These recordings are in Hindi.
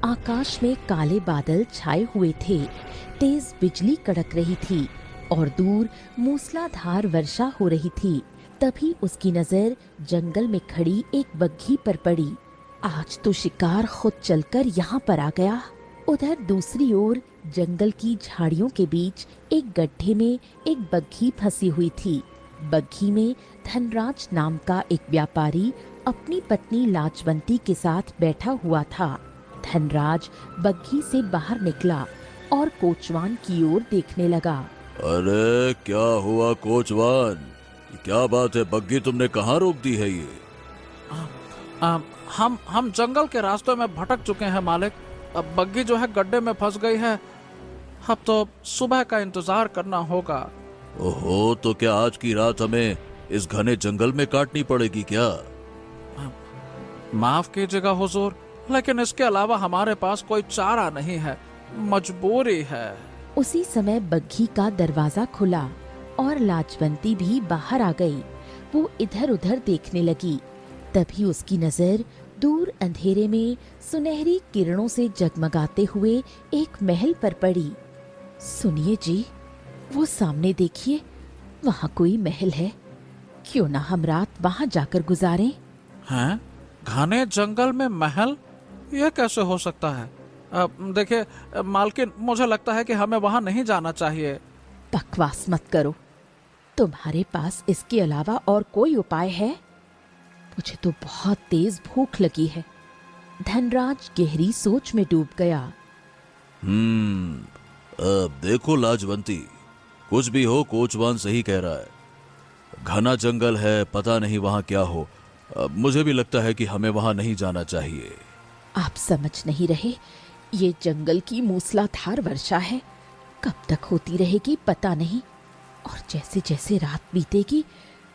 आकाश में काले बादल छाए हुए थे, तेज बिजली कड़क रही थी और दूर मूसलाधार वर्षा हो रही थी। तभी उसकी नजर जंगल में खड़ी एक बग्घी पर पड़ी। आज तो शिकार खुद चलकर यहाँ पर आ गया। उधर दूसरी ओर जंगल की झाड़ियों के बीच एक गड्ढे में एक बग्घी फंसी हुई थी। बग्घी में धनराज नाम का एक व्यापारी अपनी पत्नी लाजवंती के साथ बैठा हुआ था। धनराज बग्घी से बाहर निकला और कोचवान की ओर देखने लगा। अरे क्या हुआ कोचवान, क्या बात है? बग्घी तुमने कहाँ रोक दी है ये? हम जंगल के रास्ते में भटक चुके हैं मालिक। अब बग्घी जो है गड्ढे में फंस गई है। अब तो सुबह का इंतजार करना होगा। ओहो, तो क्या आज की रात हमें इस घने जंगल में काटनी पड़ेगी क्या? माफ कीजिएगा हुजूर, लेकिन इसके अलावा हमारे पास कोई चारा नहीं है, मजबूरी है। उसी समय बग्घी का दरवाजा खुला और लाजवंती भी बाहर आ गई। वो इधर उधर देखने लगी। तभी उसकी नजर दूर अंधेरे में सुनहरी किरणों से जगमगाते हुए एक महल पर पड़ी। सुनिए जी, वो सामने देखिए, वहाँ कोई महल है। क्यों ना हम रात वहाँ जाकर गुजारें? हैं? घने जंगल में महल? यह कैसे हो सकता है? देखिए मालकिन, मुझे लगता है कि हमें वहाँ नहीं जाना चाहिए। बकवास मत करो। तुम्हारे पास इसके अलावा और कोई उपाय है? मुझे तो बहुत तेज भूख लगी है। धनराज गहरी सोच में डूब गया। अब देखो लाजवंती, कुछ भी हो कोचवान सही कह रहा है। घना जंगल है, पता नहीं वहाँ क्या हो। मुझे भी लगता है कि हमें वहाँ नहीं जाना चाहिए। आप समझ नहीं रहे, ये जंगल की मूसलाधार वर्षा है। कब तक होती रहेगी पता नहीं, और जैसे जैसे रात बीतेगी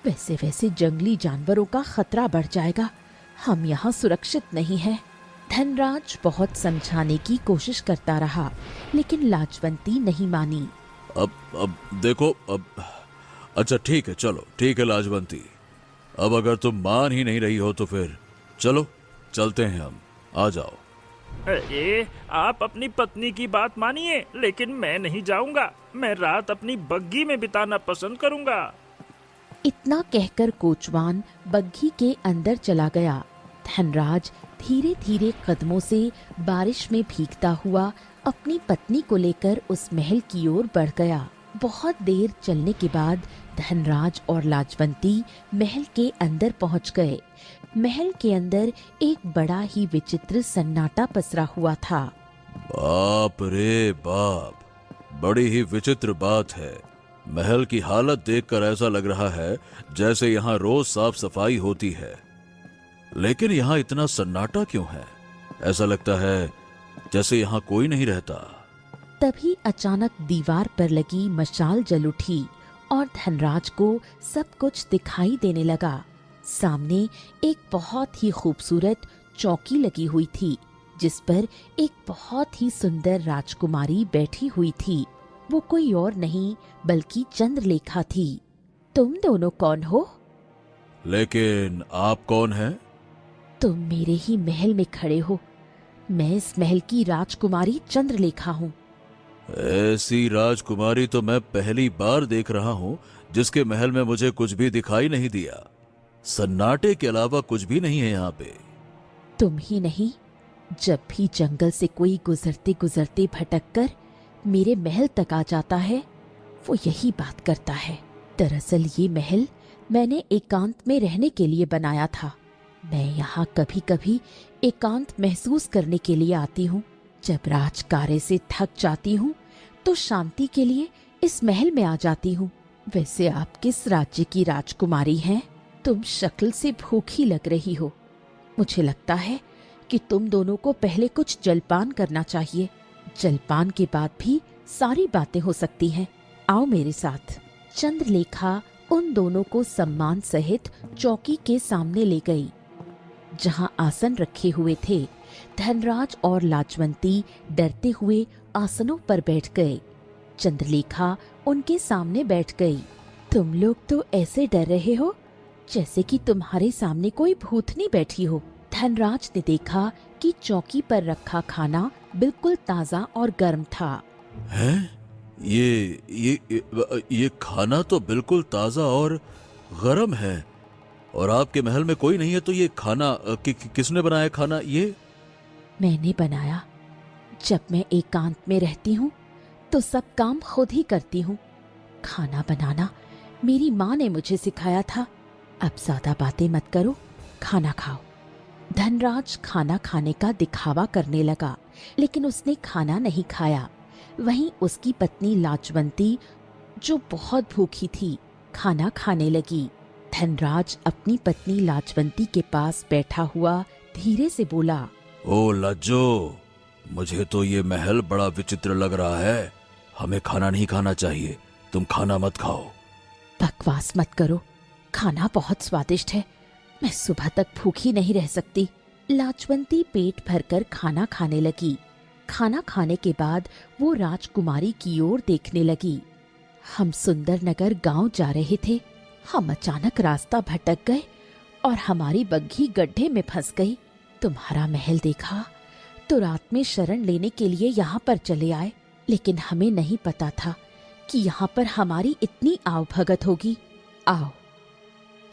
वैसे वैसे जंगली जानवरों का खतरा बढ़ जाएगा। हम यहाँ सुरक्षित नहीं हैं। धनराज बहुत समझाने की कोशिश करता रहा, लेकिन लाजवंती नहीं मानी। अब देखो, अब अच्छा ठीक है, चलो ठीक है लाजवंती, अब अगर तुम मान ही नहीं रही हो तो फिर चलो चलते हैं, हम आ जाओ। अरे आप अपनी पत्नी की बात मानिए, लेकिन मैं नहीं जाऊंगा। मैं रात अपनी बग्घी में बिताना पसंद करूंगा। इतना कहकर कोचवान बग्घी के अंदर चला गया। धनराज धीरे धीरे कदमों से बारिश में भीगता हुआ अपनी पत्नी को लेकर उस महल की ओर बढ़ गया। बहुत देर चलने के बाद धनराज और लाजवंती महल के अंदर पहुंच गए। महल के अंदर एक बड़ा ही विचित्र सन्नाटा पसरा हुआ था। बाप रे बाप, बड़ी ही विचित्र बात है। महल की हालत देखकर ऐसा लग रहा है जैसे यहाँ रोज साफ सफाई होती है, लेकिन यहाँ इतना सन्नाटा क्यों है? ऐसा लगता है जैसे यहाँ कोई नहीं रहता। तभी अचानक दीवार पर लगी मशाल जल उठी और धनराज को सब कुछ दिखाई देने लगा। सामने एक बहुत ही खूबसूरत चौकी लगी हुई थी, जिस पर एक बहुत ही सुंदर राजकुमारी बैठी हुई थी। वो कोई और नहीं बल्कि चंद्रलेखा थी। तुम दोनों कौन हो? लेकिन आप कौन हैं? तुम मेरे ही महल में खड़े हो। मैं इस महल की राजकुमारी चंद्रलेखा हूँ। ऐसी राजकुमारी तो मैं पहली बार देख रहा हूँ जिसके महल में मुझे कुछ भी दिखाई नहीं दिया। सन्नाटे के अलावा कुछ भी नहीं है यहाँ पे। तुम ही नहीं, जब भी जंगल से कोई गुजरते गुजरते भटक कर मेरे महल तक आ जाता है, वो यही बात करता है। दरअसल ये महल मैंने एकांत में रहने के लिए बनाया था। मैं यहाँ कभी कभी एकांत महसूस करने के लिए आती हूँ। जब राजकार्य से थक जाती हूँ तो शांति के लिए इस महल में आ जाती हूँ। वैसे आप किस राज्य की राजकुमारी हैं? तुम शक्ल से भूखी लग रही हो। मुझे लगता है कि तुम दोनों को पहले कुछ जलपान करना चाहिए। जलपान के बाद भी सारी बातें हो सकती हैं। आओ मेरे साथ। चंद्रलेखा उन दोनों को सम्मान सहित चौकी के सामने ले गई, जहां आसन रखे हुए थे। धनराज और लाजवंती डरते हुए आसनों पर बैठ गए। चंद्रलेखा उनके सामने बैठ गई। तुम लोग तो ऐसे डर रहे हो जैसे कि तुम्हारे सामने कोई भूतनी बैठी हो। धनराज ने देखा कि चौकी पर रखा खाना बिल्कुल ताजा और गर्म था। हैं? ये खाना तो बिल्कुल ताजा और गरम है, और आपके महल में कोई नहीं है, तो ये खाना किसने बनाया खाना ये? मैंने बनाया। जब मैं एकांत में रहती हूँ तो सब काम खुद ही करती हूँ। खाना बनाना मेरी माँ ने मुझे सिखाया था। अब ज्यादा बातें मत करो, खाना खाओ। धनराज खाना खाने का दिखावा करने लगा, लेकिन उसने खाना नहीं खाया। वहीं उसकी पत्नी लाजवंती, जो बहुत भूखी थी, खाना खाने लगी। धनराज अपनी पत्नी लाजवंती के पास बैठा हुआ धीरे से बोला, ओ लज्जो, मुझे तो ये महल बड़ा विचित्र लग रहा है। हमें खाना नहीं खाना चाहिए, तुम खाना मत खाओ। बकवास मत करो, खाना बहुत स्वादिष्ट है। मैं सुबह तक भूखी नहीं रह सकती। लाजवंती पेट भरकर खाना खाने लगी। खाना खाने के बाद वो राजकुमारी की ओर देखने लगी। हम सुंदर नगर गांव जा रहे थे। हम अचानक रास्ता भटक गए और हमारी बग्घी गड्ढे में फंस गई। तुम्हारा महल देखा तो रात में शरण लेने के लिए यहाँ पर चले आए, लेकिन हमें नहीं पता था कि यहाँ पर हमारी इतनी आवभगत होगी। आओ,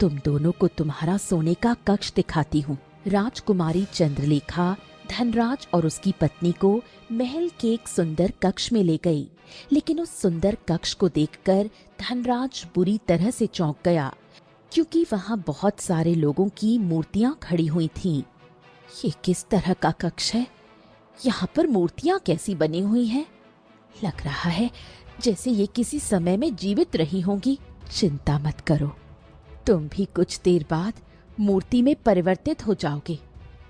तुम दोनों को तुम्हारा सोने का कक्ष दिखाती हूँ। राजकुमारी चंद्रलेखा धनराज और उसकी पत्नी को महल के एक सुंदर कक्ष में ले गई, लेकिन उस सुंदर कक्ष को देखकर धनराज बुरी तरह से चौंक गया, क्योंकि वहाँ बहुत सारे लोगों की मूर्तियां खड़ी हुई थीं। ये किस तरह का कक्ष है? यहाँ पर मूर्तियां कैसी बनी हुई हैं? लग रहा है जैसे ये किसी समय में जीवित रही होंगी। चिंता मत करो, तुम भी कुछ देर बाद मूर्ति में परिवर्तित हो जाओगे।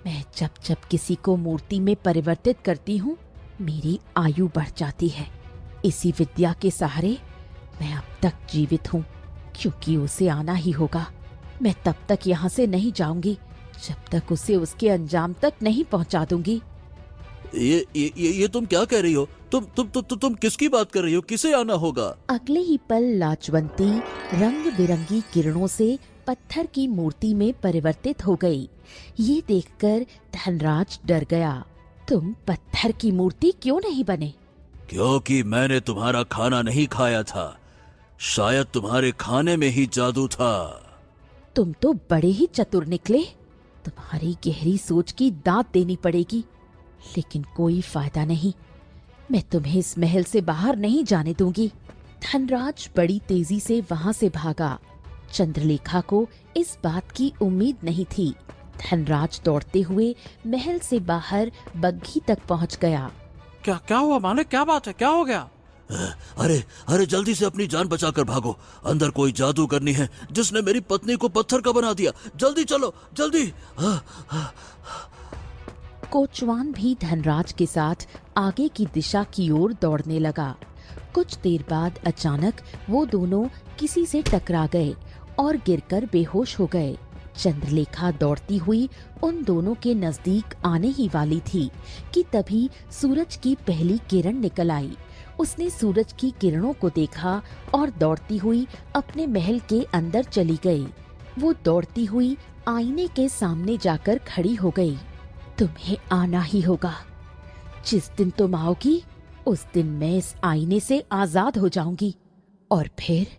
मैं जब जब किसी को मूर्ति में परिवर्तित करती हूँ, मेरी आयु बढ़ जाती है। इसी विद्या के सहारे मैं अब तक जीवित हूँ, क्योंकि उसे आना ही होगा। मैं तब तक यहाँ से नहीं जाऊंगी जब तक उसे उसके अंजाम तक नहीं पहुँचा दूंगी। ये तुम क्या कह रही हो? तुम किसकी बात कर रही हो? किसे आना होगा? अगले ही पल लाजवंती रंग बिरंगी किरणों से पत्थर की मूर्ति में परिवर्तित हो गई। ये देखकर धनराज डर गया। तुम पत्थर की मूर्ति क्यों नहीं बने? क्योंकि मैंने तुम्हारा खाना नहीं खाया था। शायद तुम्हारे खाने में ही जादू था। तुम तो बड़े ही चतुर निकले। तुम्हारी गहरी सोच की दाद देनी पड़ेगी, लेकिन कोई फायदा नहीं। मैं तुम्हें इस महल से बाहर नहीं जाने दूंगी। धनराज बड़ी तेजी से वहां से भागा। चंद्रलेखा को इस बात की उम्मीद नहीं थी। धनराज दौड़ते हुए महल से बाहर बग्घी तक पहुंच गया। क्या हुआ मालिक? क्या बात है? क्या हो गया? अरे जल्दी से अपनी जान बचाकर भागो। अंदर कोई जादू करनी है जिसने मेरी पत्नी को पत्थर का बना दिया। जल्दी चलो, जल्दी। कोचवान भी धनराज के साथ आगे की दिशा की ओर दौड़ने लगा। कुछ देर बाद अचानक वो दोनों किसी से टकरा गए और गिरकर बेहोश हो गए। चंद्रलेखा दौड़ती हुई उन दोनों के नजदीक आने ही वाली थी कि तभी सूरज की पहली किरण निकल आई। उसने सूरज की किरणों को देखा और दौड़ती हुई अपने महल के अंदर चली गई। वो दौड़ती हुई आईने के सामने जाकर खड़ी हो गई। तुम्हें आना ही होगा। जिस दिन तुम आओगी उस दिन मैं इस आईने से आजाद हो जाऊंगी और फिर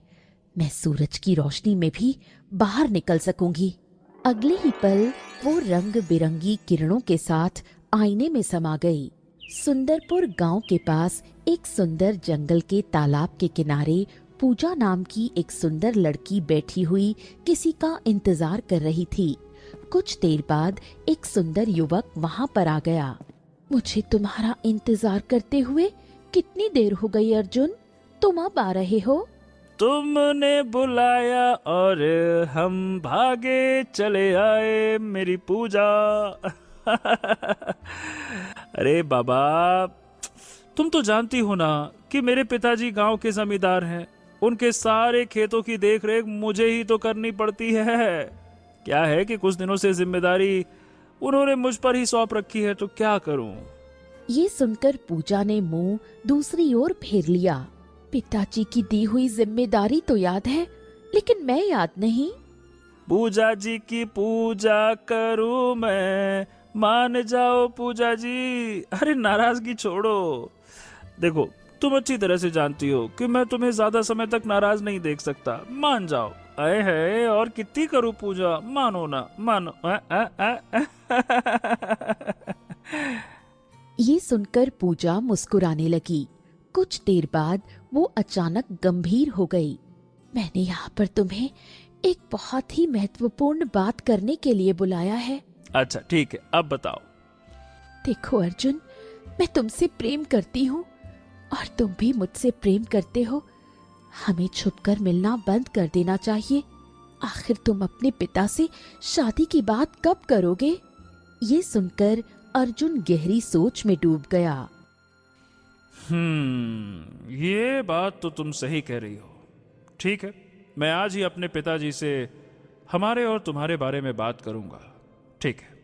मैं सूरज की रोशनी में भी बाहर निकल सकूंगी। अगले ही पल वो रंग बिरंगी किरणों के साथ आईने में समा गई। सुंदरपुर गांव के पास एक सुंदर जंगल के तालाब के किनारे पूजा नाम की एक सुंदर लड़की बैठी हुई किसी का इंतजार कर रही थी। कुछ देर बाद एक सुंदर युवक वहां पर आ गया। मुझे तुम्हारा इंतजार करते हुए कितनी देर हो गई अर्जुन? तुम अब आ रहे हो? तुमने बुलाया और हम भागे चले आए मेरी पूजा। अरे बाबा, तुम तो जानती हो ना कि मेरे पिताजी गांव के जमींदार हैं। उनके सारे खेतों की देखरेख मुझे ही तो करनी पड़ती है। क्या है कि कुछ दिनों से जिम्मेदारी उन्होंने मुझ पर ही सौंप रखी है, तो क्या करूं। ये सुनकर पूजा ने मुंह दूसरी ओर फेर लिया। पिताजी की दी हुई जिम्मेदारी तो याद है, लेकिन मैं याद नहीं। पूजा जी की पूजा करूं मैं, मान जाओ पूजा जी, अरे नाराजगी छोड़ो। देखो, तुम अच्छी तरह से जानती हो कि मैं तुम्हें ज्यादा समय तक नाराज नहीं देख सकता। मान जाओ। अरे है, और कितनी करूं पूजा, मानो ना मानो। ये सुनकर पूजा मुस्कुराने लगी। कुछ देर बाद वो अचानक गंभीर हो गई। मैंने यहाँ पर तुम्हें एक बहुत ही महत्वपूर्ण बात करने के लिए बुलाया है। अच्छा ठीक है, अब बताओ। देखो अर्जुन, मैं तुमसे प्रेम करती हूँ और तुम भी मुझसे प्रेम करते हो। हमें छुपकर मिलना बंद कर देना चाहिए। आखिर तुम अपने पिता से शादी की बात कब करोगे? ये सुनकर अर्जुन गहरी सोच में डूब गया। ये बात तो तुम सही कह रही हो। ठीक है, मैं आज ही अपने पिताजी से हमारे और तुम्हारे बारे में बात करूंगा। ठीक है।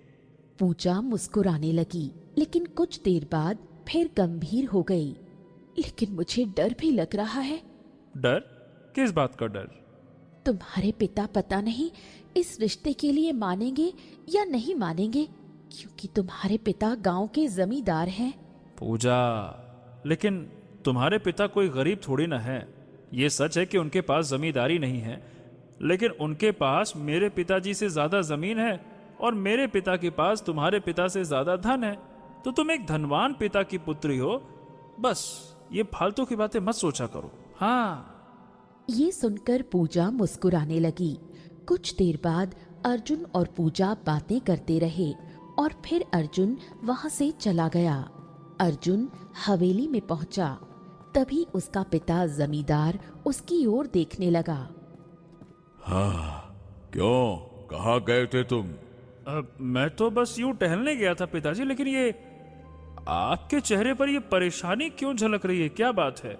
पूजा मुस्कुराने लगी, लेकिन कुछ देर बाद फिर गंभीर हो गई। लेकिन मुझे डर भी लग रहा है। डर? किस बात का डर? तुम्हारे पिता पता नहीं इस रिश्ते के लिए मानेंगे या नहीं मानेंगे, क्योंकि तुम्हारे पिता गांव के जमींदार हैं। पूजा, लेकिन तुम्हारे पिता कोई गरीब थोड़ी ना है। ये सच है कि उनके पास जमींदारी नहीं है, लेकिन उनके पास मेरे पिताजी से ज्यादा जमीन है और मेरे पिता के पास तुम्हारे पिता से ज्यादा धन है। तो तुम एक धनवान पिता की पुत्री हो। बस ये फालतू की बातें मत सोचा करो। हाँ। ये सुनकर पूजा मुस्कुराने लगी। कुछ देर बाद अर्जुन और पूजा बातें करते रहे और फिर अर्जुन वहां से चला गया। अर्जुन हवेली में पहुंचा, तभी उसका पिता जमींदार उसकी ओर देखने लगा। हाँ, क्यों, कहाँ गए थे तुम? मैं तो बस यूं टहलने गया था पिताजी, लेकिन ये आपके चेहरे पर ये परेशानी क्यों झलक रही है? क्या बात है?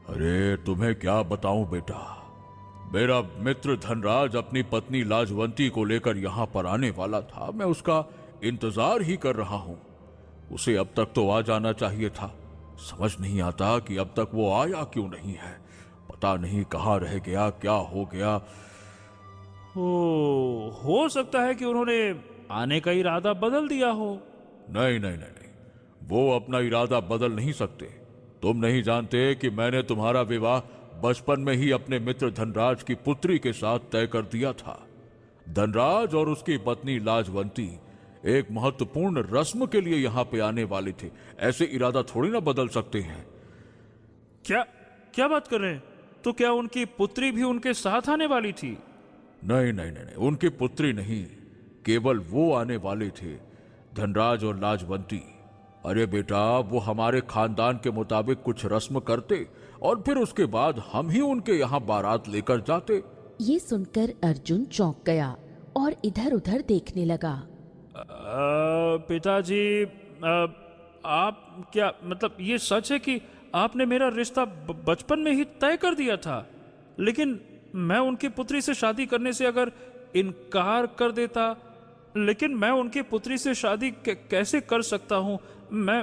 अरे तुम्हें क्या बताऊं बेटा, मेरा मित्र धनराज अपनी पत्नी लाजवंती को लेकर यहाँ पर आने वाला था। मैं उसका इंतजार ही कर रहा हूँ। उसे अब तक तो आ जाना चाहिए था। समझ नहीं आता कि अब तक वो आया क्यों नहीं है। पता नहीं कहाँ रह गया, क्या हो गया। हो सकता है कि उन्होंने आने का इरादा बदल दिया हो। नहीं नहीं नहीं नहीं, वो अपना इरादा बदल नहीं सकते। तुम नहीं जानते कि मैंने तुम्हारा विवाह बचपन में ही अपने मित्र धनराज की पुत्री के साथ तय कर दिया था। धनराज और उसकी पत्नी लाजवंती एक महत्वपूर्ण रस्म के लिए यहाँ पे आने वाले थे। ऐसे इरादा थोड़ी ना बदल सकते हैं। क्या क्या बात कर रहे हैं? तो क्या उनकी पुत्री भी उनके साथ आने वाली थी? नहीं नहीं नहीं नहीं, उनकी पुत्री नहीं, केवल वो आने वाले थे, धनराज और लाजवंती। अरे बेटा, वो हमारे खानदान के मुताबिक कुछ रस्म करते और फिर उसके बाद हम ही उनके यहाँ बारात लेकर जाते। ये सुनकर अर्जुन चौंक गया और इधर उधर देखने लगा। पिताजी, आप क्या मतलब ये सच है कि आपने मेरा रिश्ता बचपन में ही तय कर दिया था, लेकिन मैं उनकी पुत्री से शादी करने से अगर इनकार कर देता, लेकिन मैं उनकी पुत्री से शादी कैसे कर सकता हूँ? मैं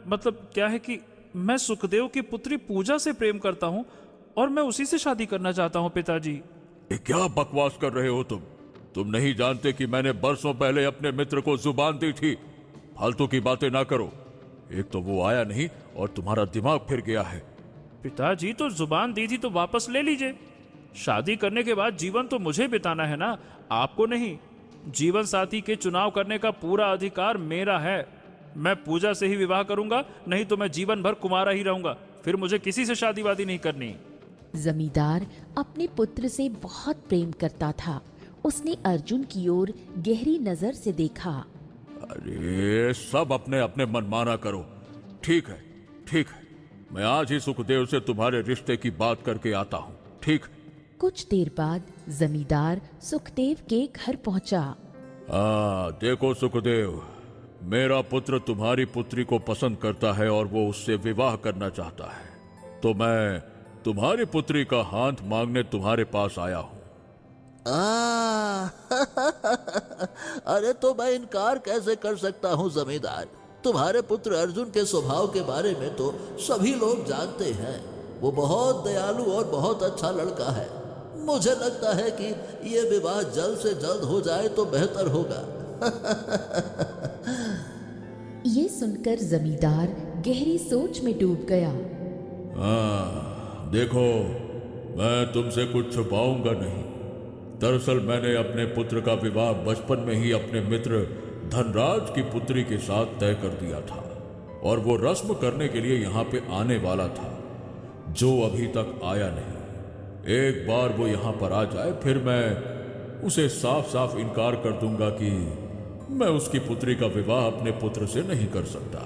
मतलब क्या है कि मैं सुखदेव की पुत्री पूजा से प्रेम करता हूँ और मैं उसी से शादी करना चाहता हूँ पिताजी। ये क्या बकवास कर रहे हो तुम? तुम नहीं जानते कि मैंने बरसों पहले अपने मित्र को जुबान दी थी? फालतू की बातें ना करो। एक तो वो आया नहीं और तुम्हारा दिमाग फिर गया है। पिताजी, तो जुबान दी थी तो वापस ले लीजिए। शादी करने के बाद जीवन तो मुझे बिताना है ना, आपको नहीं। जीवन साथी के चुनाव करने का पूरा अधिकार मेरा है। मैं पूजा से ही विवाह करूंगा, नहीं तो मैं जीवन भर कुंवारा ही रहूंगा। फिर मुझे किसी से शादी वादी नहीं करनी। जमींदार अपने पुत्र से बहुत प्रेम करता था। उसने अर्जुन की ओर गहरी नजर से देखा। अरे सब अपने अपने मनमाना करो। ठीक है ठीक है, मैं आज ही सुखदेव से तुम्हारे रिश्ते की बात करके आता हूँ। ठीक है। कुछ देर बाद जमींदार सुखदेव के घर पहुंचा। देखो सुखदेव, मेरा पुत्र तुम्हारी पुत्री को पसंद करता है और वो उससे विवाह करना चाहता है, तो मैं तुम्हारी पुत्री का हाथ मांगने तुम्हारे पास आया हूँ। अरे तो मैं इनकार कैसे कर सकता हूँ जमींदार। तुम्हारे पुत्र अर्जुन के स्वभाव के बारे में तो सभी लोग जानते हैं। वो बहुत दयालु और बहुत अच्छा लड़का है। मुझे लगता है कि ये विवाह जल्द से जल्द हो जाए तो बेहतर होगा। ये सुनकर जमींदार गहरी सोच में डूब गया। हाँ, देखो, मैं तुमसे कुछ छुपाऊंगा नहीं। दरअसल मैंने अपने पुत्र का विवाह बचपन में ही अपने मित्र धनराज की पुत्री के साथ तय कर दिया था, और वो रस्म करने के लिए यहाँ पे आने वाला था, जो अभी तक आया नहीं। एक बार वो यहाँ पर आ जाए, फिर मैं उसे साफ साफ इनकार कर दूंगा कि मैं उसकी पुत्री का विवाह अपने पुत्र से नहीं कर सकता।